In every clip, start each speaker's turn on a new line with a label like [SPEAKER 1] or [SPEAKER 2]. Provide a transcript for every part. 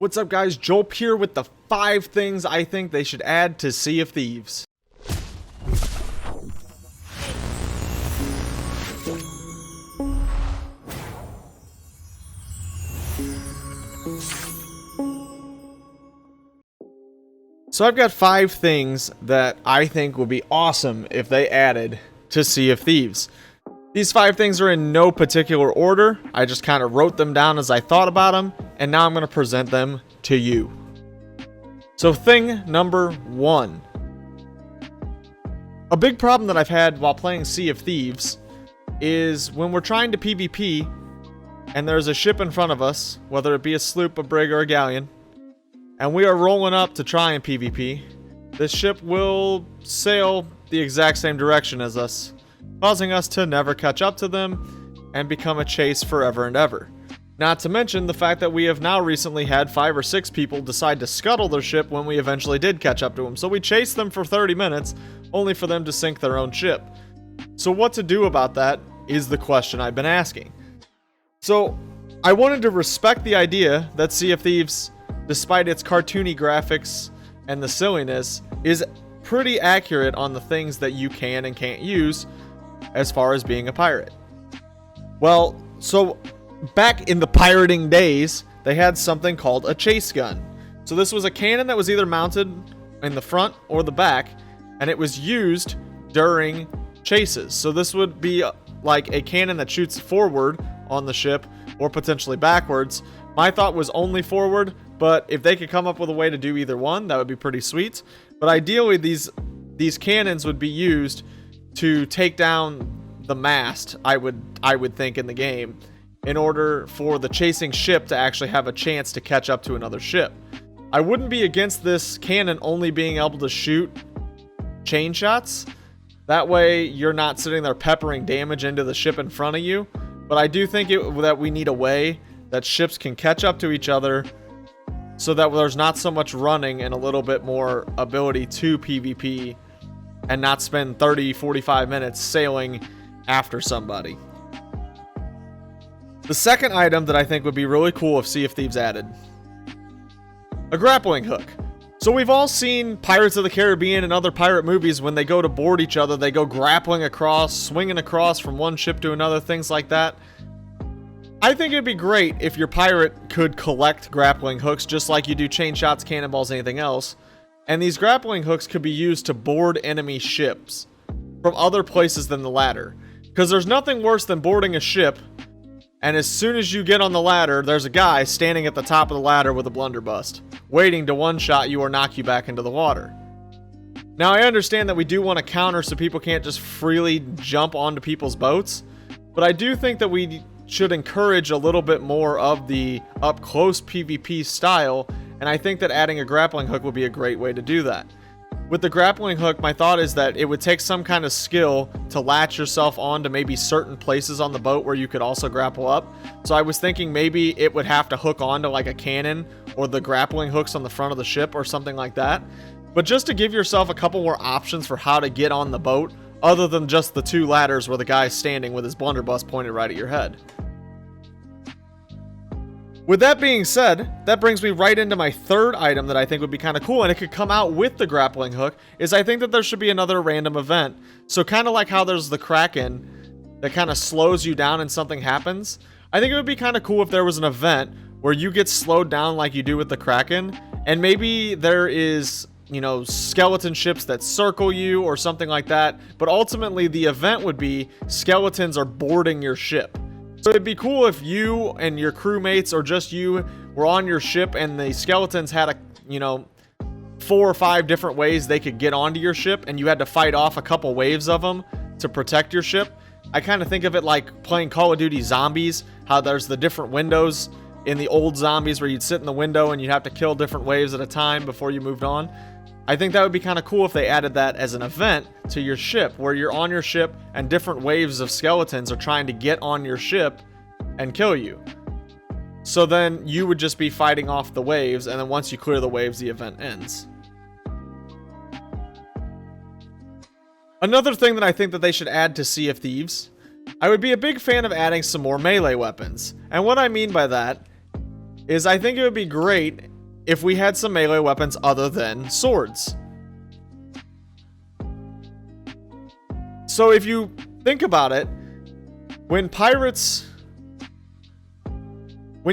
[SPEAKER 1] What's up, guys? Joel here with the 5 things I think they should add to Sea of Thieves. So I've got 5 things that I think would be awesome if they added to Sea of Thieves. These 5 things are in no particular order. I just kind of wrote them down as I thought about them, and now I'm going to present them to you. So thing number 1. A big problem that I've had while playing Sea of Thieves is when we're trying to PvP and there's a ship in front of us, whether it be a sloop, a brig, or a galleon, and we are rolling up to try and PvP, this ship will sail the exact same direction as us, causing us to never catch up to them and become a chase forever and ever. Not to mention the fact that we have now recently had 5 or 6 people decide to scuttle their ship when we eventually did catch up to them. So we chased them for 30 minutes, only for them to sink their own ship. So what to do about that is the question I've been asking. So I wanted to respect the idea that Sea of Thieves, despite its cartoony graphics and the silliness, is pretty accurate on the things that you can and can't use as far as being a pirate. Well, so back in the pirating days, they had something called a chase gun. So this was a cannon that was either mounted in the front or the back, and it was used during chases. So this would be like a cannon that shoots forward on the ship or potentially backwards. My thought was only forward, but if they could come up with a way to do either one, that would be pretty sweet. But ideally, these cannons would be used to take down the mast, I would think, in the game, in order for the chasing ship to actually have a chance to catch up to another ship. I wouldn't be against this cannon only being able to shoot chain shots. That way you're not sitting there peppering damage into the ship in front of you. But I do think that we need a way that ships can catch up to each other so that there's not so much running and a little bit more ability to PvP and not spend 30-45 minutes sailing after somebody. The second item that I think would be really cool if Sea of Thieves added: a grappling hook. So we've all seen Pirates of the Caribbean and other pirate movies. When they go to board each other, they go grappling across, swinging across from one ship to another, things like that. I think it'd be great if your pirate could collect grappling hooks just like you do chain shots, cannonballs, anything else. And these grappling hooks could be used to board enemy ships from other places than the ladder. Because there's nothing worse than boarding a ship, and as soon as you get on the ladder, there's a guy standing at the top of the ladder with a blunderbuss, waiting to one-shot you or knock you back into the water. Now, I understand that we do want to counter so people can't just freely jump onto people's boats, but I do think that we should encourage a little bit more of the up-close PvP style, and I think that adding a grappling hook would be a great way to do that. With the grappling hook, my thought is that it would take some kind of skill to latch yourself onto maybe certain places on the boat where you could also grapple up. So I was thinking maybe it would have to hook onto like a cannon or the grappling hooks on the front of the ship or something like that. But just to give yourself a couple more options for how to get on the boat, other than just the 2 ladders where the guy's standing with his blunderbuss pointed right at your head. With that being said, that brings me right into my third item that I think would be kind of cool, and it could come out with the grappling hook, is I think that there should be another random event. So kind of like how there's the Kraken that kind of slows you down and something happens, I think it would be kind of cool if there was an event where you get slowed down like you do with the Kraken, and maybe there is, you know, skeleton ships that circle you or something like that, but ultimately the event would be skeletons are boarding your ship. So it'd be cool if you and your crewmates or just you were on your ship and the skeletons had 4 or 5 different ways they could get onto your ship, and you had to fight off a couple waves of them to protect your ship. I kind of think of it like playing Call of Duty Zombies, how there's the different windows in the old Zombies where you'd sit in the window and you'd have to kill different waves at a time before you moved on. I think that would be kind of cool if they added that as an event to your ship, where you're on your ship and different waves of skeletons are trying to get on your ship and kill you. So then you would just be fighting off the waves, and then once you clear the waves, the event ends. Another thing that I think that they should add to Sea of Thieves, I would be a big fan of adding some more melee weapons. And what I mean by that is I think it would be great if we had some melee weapons other than swords. So if you think about it, when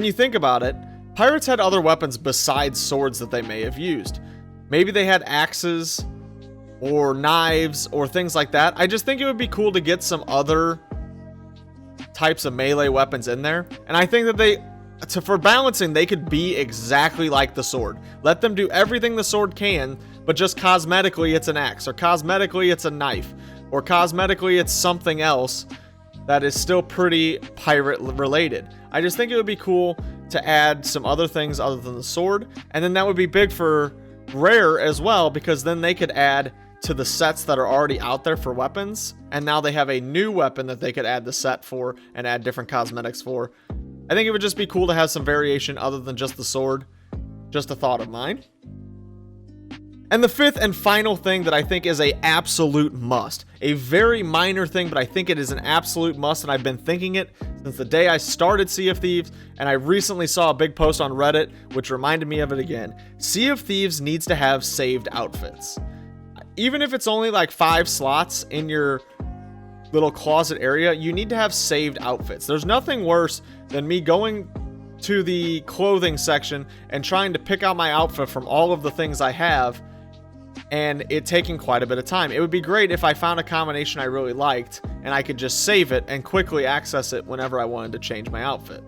[SPEAKER 1] you think about it, pirates had other weapons besides swords that they may have used. Maybe they had axes or knives or things like that. I just think it would be cool to get some other types of melee weapons in there. And I think that for balancing, they could be exactly like the sword. Let them do everything the sword can, but just cosmetically it's an axe, or cosmetically it's a knife, or cosmetically it's something else that is still pretty pirate related. I just think it would be cool to add some other things other than the sword, and then that would be big for Rare as well, because then they could add to the sets that are already out there for weapons, and now they have a new weapon that they could add the set for and add different cosmetics for. I think it would just be cool to have some variation other than just the sword. Just a thought of mine. And the fifth and final thing that I think is a absolute must, a very minor thing, but I think it is an absolute must, and I've been thinking it since the day I started Sea of Thieves, and I recently saw a big post on Reddit which reminded me of it again. Sea of Thieves needs to have saved outfits. Even if it's only like 5 slots in your little closet area, you need to have saved outfits. There's nothing worse than me going to the clothing section and trying to pick out my outfit from all of the things I have, and it taking quite a bit of time. It would be great if I found a combination I really liked and I could just save it and quickly access it whenever I wanted to change my outfit.